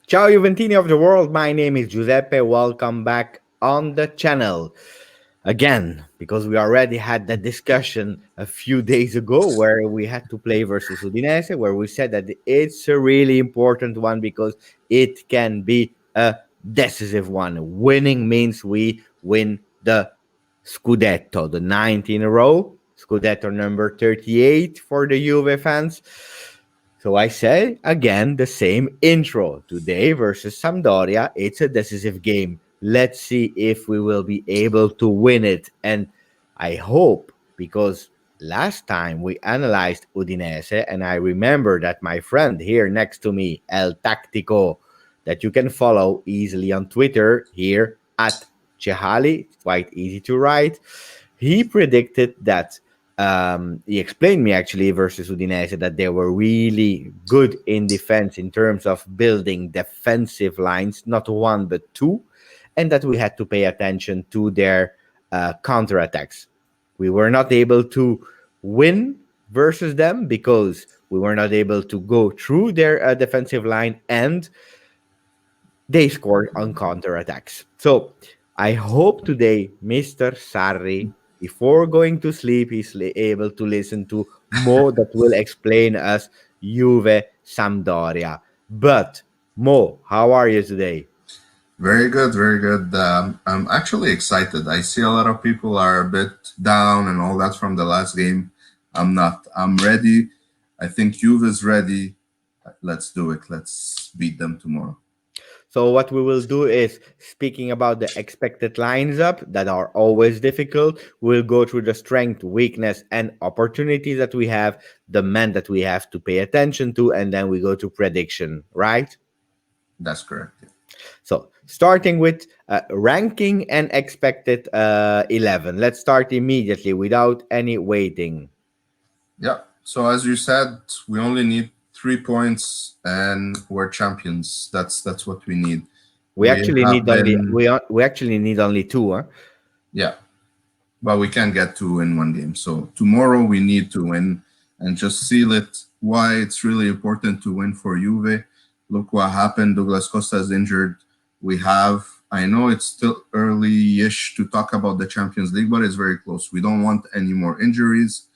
Ciao Juventini of the world, my name is Giuseppe. Welcome back on the channel. Again, because we already had that discussion a few days ago where we had to play versus Udinese, where we said that it's a really important one because it can be a decisive one. Winning means we win the Scudetto, the ninth in a row, Scudetto number 38 for the Juve fans. So I say again the same intro. Today versus Sampdoria, it's a decisive game. Let's see if we will be able to win it. And I hope, because last time we analyzed Udinese, and I remember that my friend here next to me, El Tactico, that you can follow easily on Twitter here at Chehali, quite easy to write. He predicted that he explained me actually versus Udinese that they were really good in defense in terms of building defensive lines, not one but two, and that we had to pay attention to their counterattacks. We were not able to win versus them because we were not able to go through their defensive line, and they scored on counterattacks. So I hope today Mr. Sarri, before going to sleep, is able to listen to Mo that will explain us Juve Sampdoria. But Mo, how are you today? Very good, very good. I'm actually excited. I see a lot of people are a bit down and all that from the last game. I'm not. I'm ready. I think Juve is ready. Let's do it. Let's beat them tomorrow. So what we will do is, speaking about the expected lines up that are always difficult, we'll go through the strength, weakness, and opportunities that we have, the men that we have to pay attention to, and then we go to prediction, right? That's correct. So starting with ranking and expected 11. Let's start immediately without any waiting. Yeah. So as you said, we only need 3 points and we're champions. That's what we need. We We actually have need only been we actually need only two, huh? yeah, but we can't get two in one game. So tomorrow we need to win and just seal it. Why it's really important to win for Juve. Look what happened. Douglas Costa is injured. We have, I know it's still early-ish to talk about the Champions League, but it's very close. We don't want any more injuries.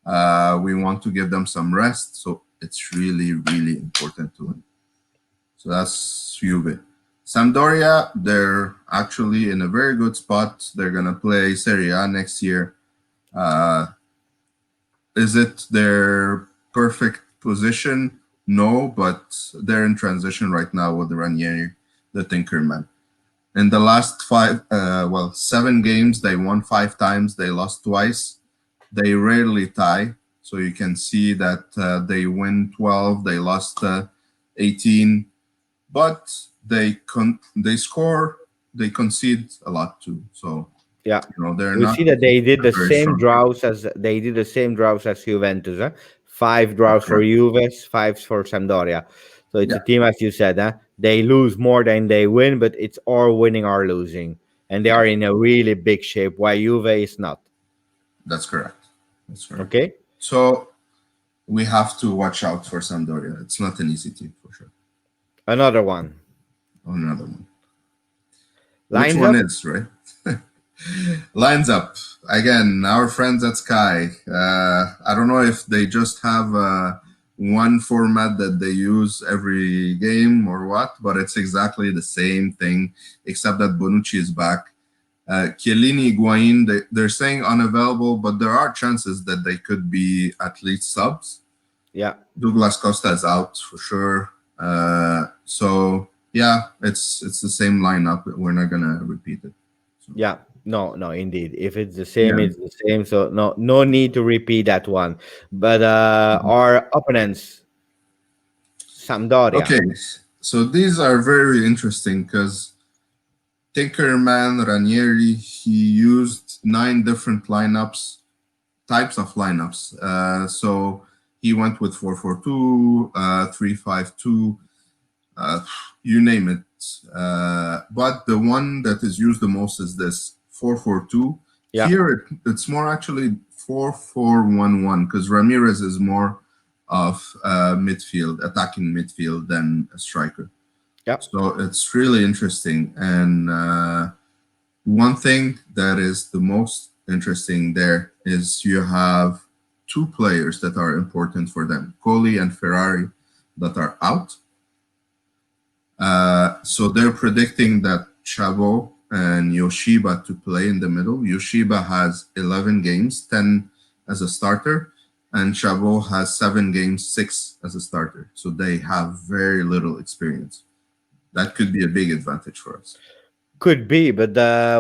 We want to give them some rest. So it's really, really important to win. So that's Juve. Sampdoria, they're actually in a very good spot. They're going to play Serie A next year. Uh, is it their perfect position? No, but they're in transition right now with Ranieri, the Tinkerman. In the last 7 games, they won 5 times, they lost twice. They rarely tie. So you can see that they win 12, they lost 18, but they score, they concede a lot too. So Yeah. they're We see not that they did a the very same strong team. draws as Juventus. Huh? Five That's draws for correct. Juve, five for Sampdoria. So it's a Yeah, team, as you said, huh? They lose more than they win, but it's or winning or losing, and they yeah, are in a really big shape. While Juve is not. that's correct. That's correct. Okay, So we have to watch out for Sampdoria. It's not an easy team for sure. another one Another one. Which lines one up. is right? Lines up again. Our friends at Sky. I don't know if they just have one format that they use every game or what, but it's exactly the same thing, except that Bonucci is back. Chiellini, Higuain, they're saying unavailable, but there are chances that they could be at least subs. Yeah, Douglas Costa is out for sure. So yeah, it's the same lineup. We're not gonna repeat it. So, yeah. No, no, indeed. If it's the same, yeah. it's the same. So no need to repeat that one. But our opponents, Sampdoria. Okay, so these are very interesting because Tinkerman Ranieri he used 9 different types of lineups. So he went with 4-4-2, 3-5-2, uh, you name it. But the one that is used the most is this 4-4-2. Yeah, Here it's more actually 4-4-1-1 because Ramirez is more of midfield, attacking midfield than a striker. Yeah. So it's really interesting. And one thing that is the most interesting there is you have two players that are important for them, Coley and Ferrari, that are out. So they're predicting that Chavo and Yoshiba to play in the middle. Yoshiba has 11 games, 10 as a starter, and Chavo has 7 games, 6 as a starter. So they have very little experience. That could be a big advantage for us. Could be, but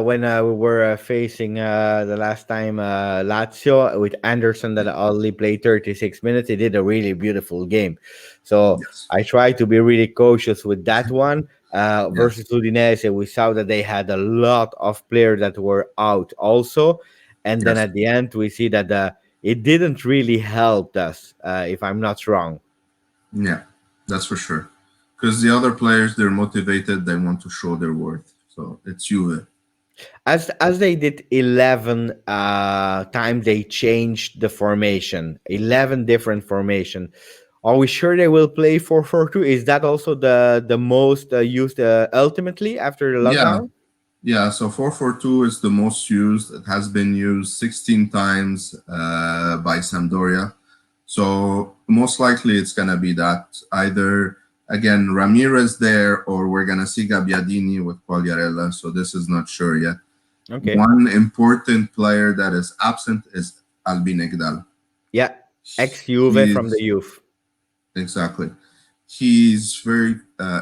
when we were facing the last time Lazio with Anderson that only played 36 minutes, he did a really beautiful game. So Yes. I try to be really cautious with that one. Yeah. Versus Udinese, we saw that they had a lot of players that were out also. And then Yes. at the end, we see that it didn't really help us, if I'm not wrong. Yeah. That's for sure. Because the other players, they're motivated. They want to show their worth. So it's Juve. As they did 11 times, they changed the formation, 11 different formation. Are we sure they will play 4-4-2? Is that also the most used ultimately after the Yeah. lockdown? Yeah, so 442 is the most used. It has been used 16 times by Sampdoria. So most likely it's going to be that either, again, Ramirez there or we're going to see Gabbiadini with Quagliarella. So this is not sure yet. Okay. One important player that is absent is Albin Egdal. Yeah. Ex Juve from the He's youth. exactly. He's very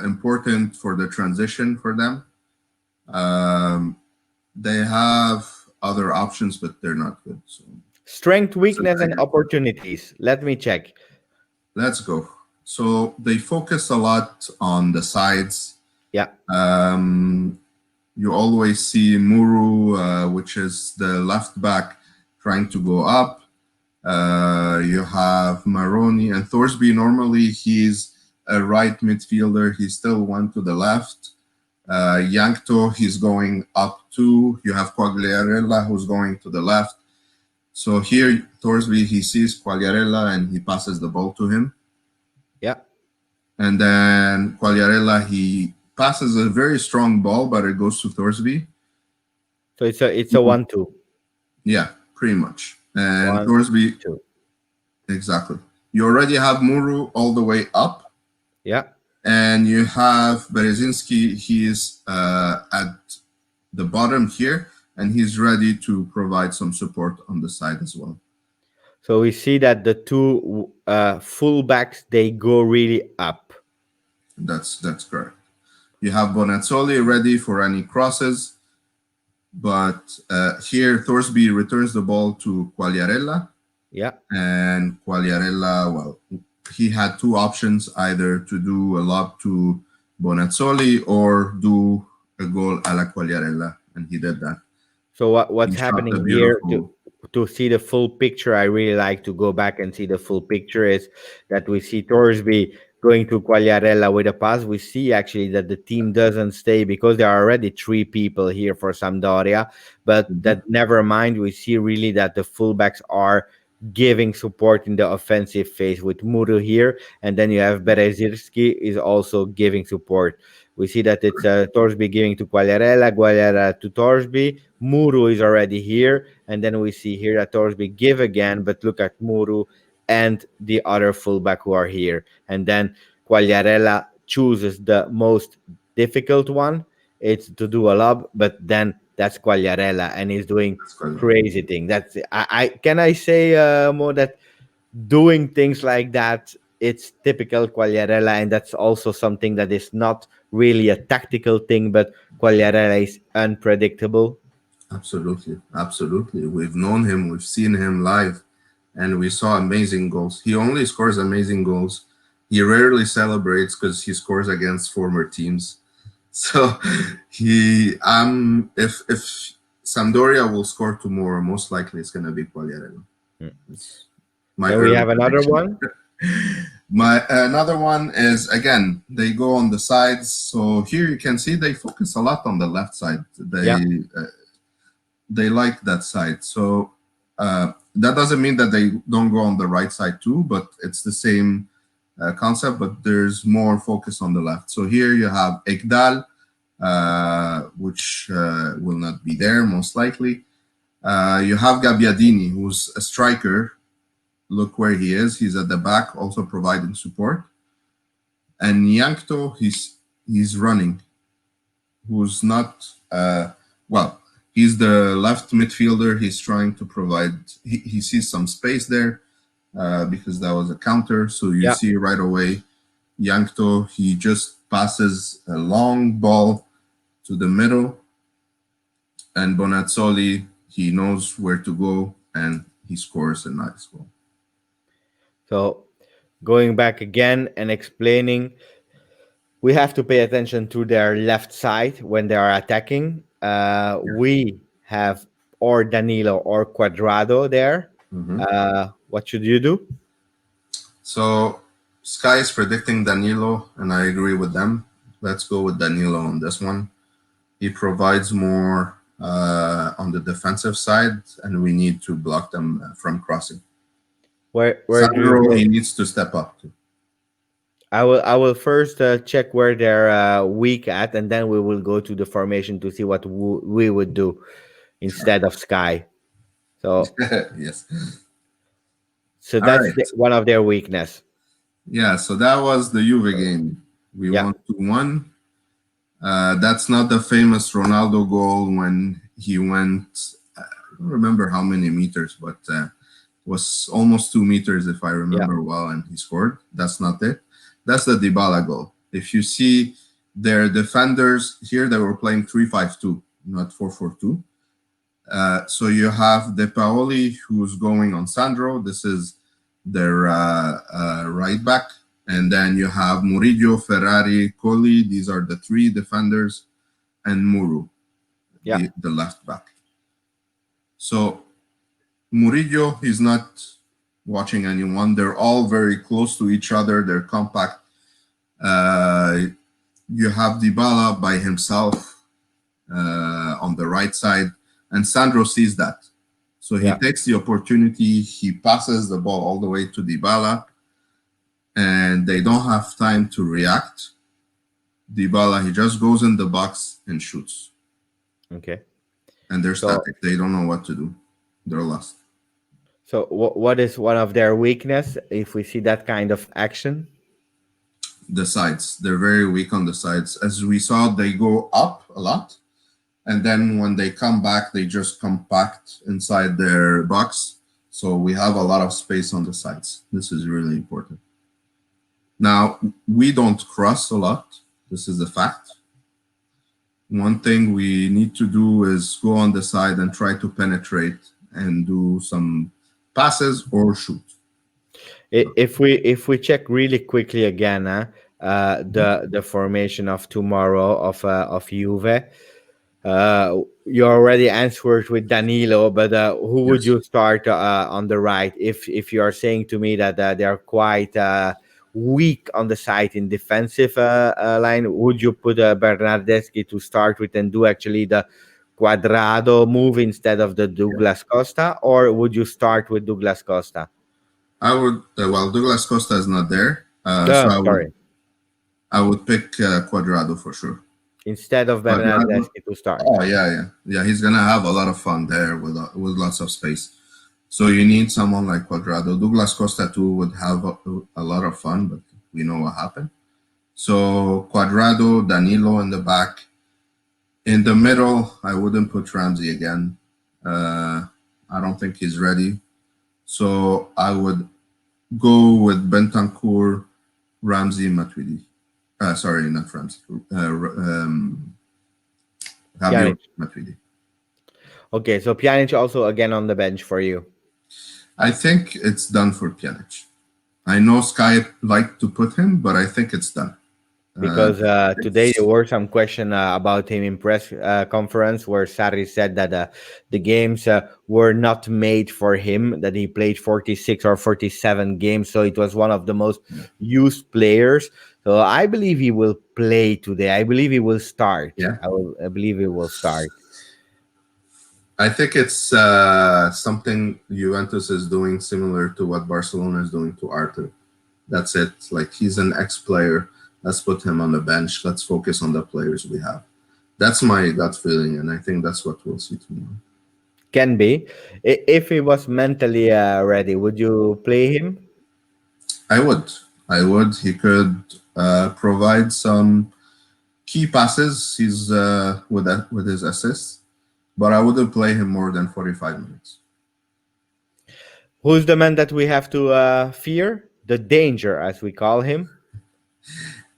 important for the transition for them. Um, They have other options, but they're not good. So Strength, that's a weakness, very and important. opportunities. Let me check. Let's go. So they focus a lot on the sides. Yeah. Um, you always see Muru, which is the left back, trying to go up. You have Maroni and Thorsby. Normally, he's a right midfielder. He's still one to the left. Yankto, he's going up two. You have Quagliarella, who's going to the left. So here, Thorsby, he sees Quagliarella and he passes the ball to him. Yeah. And then Quagliarella, he passes a very strong ball, but it goes to Thorsby. So it's a 1-2. Yeah, pretty much. And One, Thorsby, two. exactly. You already have Muru all the way up, Yeah. and you have Berezinski. He is at the bottom here, and he's ready to provide some support on the side as well. So we see that the two fullbacks they go really up. That's correct. You have Bonazzoli ready for any crosses, but here Thorsby returns the ball to Quagliarella, Yeah. and Quagliarella, well, he had two options, either to do a lob to Bonazzoli or do a goal alla Quagliarella, and he did that. So what's He shot a happening here beautiful. to see the full picture? I really like to go back and see the full picture. Is that we see Torsby going to Quagliarella with a pass. We see actually that the team doesn't stay because there are already three people here for Sampdoria. But Mhm. that never mind. We see really that the fullbacks are giving support in the offensive phase with Muru here, and then you have Berezirski is also giving support. We see that it's Torsby giving to Quagliarella, Quagliarella to Torsby. Muru is already here, and then we see here that Torsby give again, but look at Muru and the other fullback who are here, and then Quagliarella chooses the most difficult one. It's to do a lob, but then that's Quagliarella, and he's doing That's good. crazy thing. That's I can I say more that doing things like that, it's typical Quagliarella, and that's also something that is not really a tactical thing, but Quagliarella is unpredictable. Absolutely, absolutely. We've known him, we've seen him live, and we saw amazing goals. He only scores amazing goals. He rarely celebrates because he scores against former teams. So if Sampdoria will score tomorrow, most likely it's gonna be Quagliarella. Mm. It's my Then we early have another prediction. one. My another one is, again, they go on the sides. So here you can see they focus a lot on the left side. Yeah. They like that side. So that doesn't mean that they don't go on the right side too, but it's the same concept, but there's more focus on the left. So here you have Ekdal, which will not be there most likely. You have Gabbiadini, who's a striker. Look where he is. He's at the back, also providing support. And Yankto, he's running, who's not well. He's the left midfielder. He's trying to provide. He sees some space there because that was a counter. So you Yeah. see right away, Yankto. He just passes a long ball to the middle, and Bonazzoli, he knows where to go, and he scores a nice goal. So going back again and explaining, we have to pay attention to their left side when they are attacking. We have or Danilo or Quadrado there. Mhm. What should you do? So Sky is predicting Danilo, and I agree with them. Let's go with Danilo on this one. He provides more on the defensive side, and we need to block them from crossing. Where do you Sandro, go? he needs to step up too. I will first check where they're weak at, and then we will go to the formation to see what we would do Sure. instead of Sky. So Yes. All that's right. one of their weakness. Yeah, so that was the Juve game. We Yeah, won 2-1. That's not the famous Ronaldo goal when he went, I don't remember how many meters, but was almost 2 meters if I yeah, remember well, and he scored. That's not it. That's the Dybala goal. If you see their defenders here, they were playing 3-5-2, not 4-4-2. So you have De Paoli who's going on Sandro. This is their right back. And then you have Murillo, Ferrari, Colli. These are the three defenders, and Muru, yeah. the left back. So Murillo, he's not watching anyone. They're all very close to each other. They're compact. Uh, you have Dybala by himself on the right side, and Sandro sees that. So he Yeah. takes the opportunity. He passes the ball all the way to Dybala, and they don't have time to react. Dybala, he just goes in the box and shoots, Okay. and they're So static. They don't know what to do. They're lost. what is one of their weakness if we see that kind of action? The sides, they're very weak on the sides. As we saw, they go up a lot, and then when they come back, they just compact inside their box. So we have a lot of space on the sides. This is really important. Now, we don't cross a lot. This is a fact. One thing we need to do is go on the side and try to penetrate and do some passes or shoot. If we check really quickly again, the formation of tomorrow of Juve, you already answered with Danilo, but who would Yes. you start on the right? If you are saying to me that they are quite weak on the side in defensive line, would you put Bernardeschi to start with and do actually the Quadrado move instead of the Yeah. Douglas Costa, or would you start with Douglas Costa? I would, well, Douglas Costa is not there. So No, I would sorry. I would pick Quadrado for sure. Instead of Quadrado. Bernardeschi to start. Oh yeah, yeah, yeah. He's gonna have a lot of fun there with lots of space. So you need someone like Quadrado. Douglas Costa too would have a lot of fun, but we know what happened. So Quadrado, Danilo in the back. In the middle, I wouldn't put Ramsey again. I don't think he's ready. So I would go with Bentancur, Ramsey, Matuidi. Sorry, not Ramsey. Rabiot, Pjanic. Matuidi. Okay, so Pjanic also again on the bench for you I think it's done for Pjanic. I know Sky like to put him, but I think it's done. because today there It's were some question about him in press conference where Sarri said that the games were not made for him, that he played 46 or 47 games, so it was one of the most yeah, used players. So I believe he will play today. I believe he will start. yeah. I believe he will start. I think it's something Juventus is doing similar to what Barcelona is doing to Arthur. That's it. Like he's an ex-player. Let's put him on the bench. Let's focus on the players we have. That's my gut feeling, and I think that's what we'll see tomorrow. Can be. If he was mentally ready, would you play him? I would. I would. He could provide some key passes. He's with his assists, but I wouldn't play him more than 45 minutes. Who's the man that we have to fear? The danger, as we call him.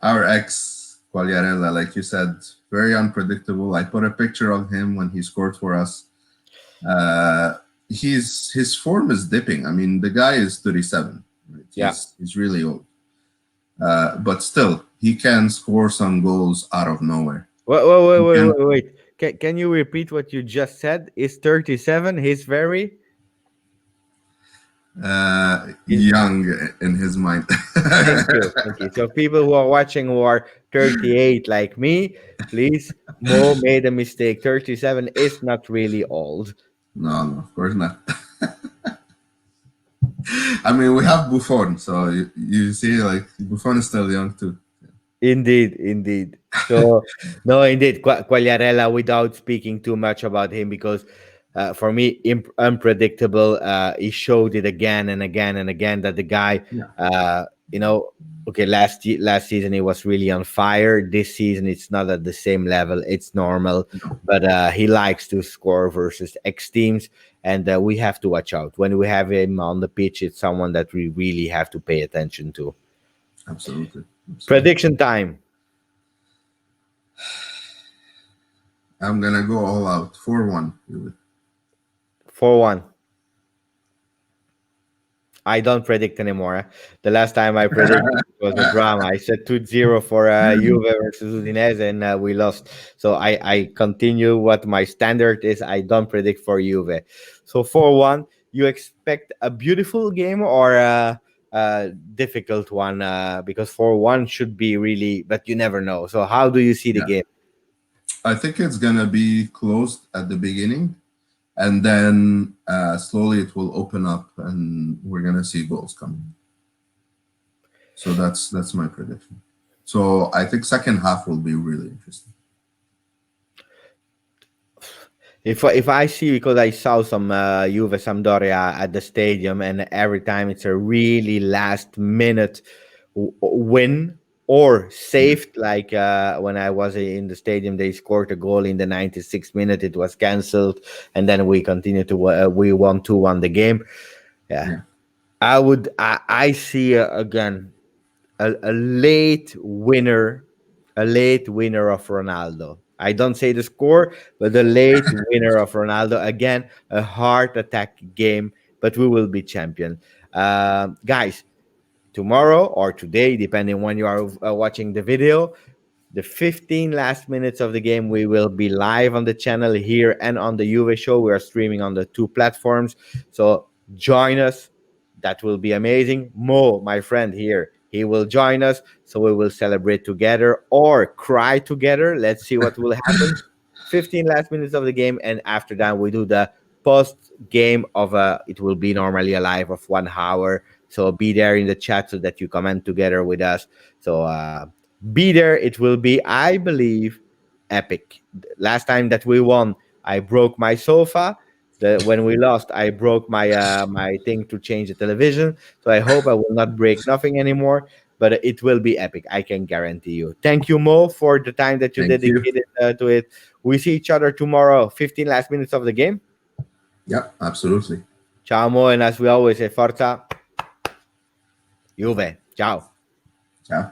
Our ex Quagliarella, like you said, very unpredictable. I put a picture of him when he scored for us. Uh, his form is dipping. I mean, the guy is 37. Right? Yeah. He's really old, but still, he can score some goals out of nowhere. Wait, wait, wait, He wait, can wait, wait. Can you repeat what you just said? Is 37? He's very. Is young in his mind. Thank you, thank you. So people who are watching who are 38 like me, please, Mo made a mistake. 37 is not really old. No, no, of course not. I mean, we have Buffon, so you see, like Buffon is still young too. Indeed, indeed. So, no, indeed, Quagliarella, without speaking too much about him, because for me, unpredictable. He showed it again and again and again that the guy, Yeah, uh, you know, okay, last season he was really on fire. This season it's not at the same level. It's normal, no, but he likes to score versus X teams, and we have to watch out when we have him on the pitch. It's someone that we really have to pay attention to. absolutely, absolutely. Prediction time. I'm gonna go all out 4-1. 4-1. I don't predict anymore. The last time I predicted it was a drama. I said 2-0 for Juve versus Udinese, and we lost. So I continue what my standard is. I don't predict for Juve. So 4-1. You expect a beautiful game or a difficult one? Because 4-1 should be really, but you never know. So how do you see the Yeah, game? I think it's gonna be closed at the beginning, and then slowly it will open up, and we're gonna see goals coming. So that's my prediction. So I think second half will be really interesting. If I see, because I saw some Juve Sampdoria at the stadium, and every time it's a really last minute win or Yeah, saved. Like when I was in the stadium, they scored a goal in the 96th minute. It was cancelled, and then we continued to we won 2-1 the game. Yeah, yeah, I see again a late winner, a late winner of Ronaldo. I don't say the score, but the late winner of Ronaldo. Again, a heart attack game, but we will be champion. Guys, tomorrow or today, depending when you are watching the video, the 15 last minutes of the game, we will be live on the channel here and on the Juve show. We are streaming on the two platforms. So join us. That will be amazing. Mo, my friend here, he will join us. So we will celebrate together or cry together. Let's see what will happen. 15 last minutes of the game. And after that, we do the post game of it will be normally a live of 1 hour. So be there in the chat so that you comment together with us. So, be there. It will be, I believe, epic. Last time that we won, I broke my sofa. When we lost, I broke my thing to change the television. So I hope I will not break nothing anymore. But it will be epic. I can guarantee you. Thank you, Mo, for the time that you thank you. dedicated to it. We see each other tomorrow. 15 last minutes of the game. Yeah, absolutely. Ciao, Mo, and as we always say, Forza Juve. Ciao. Yeah.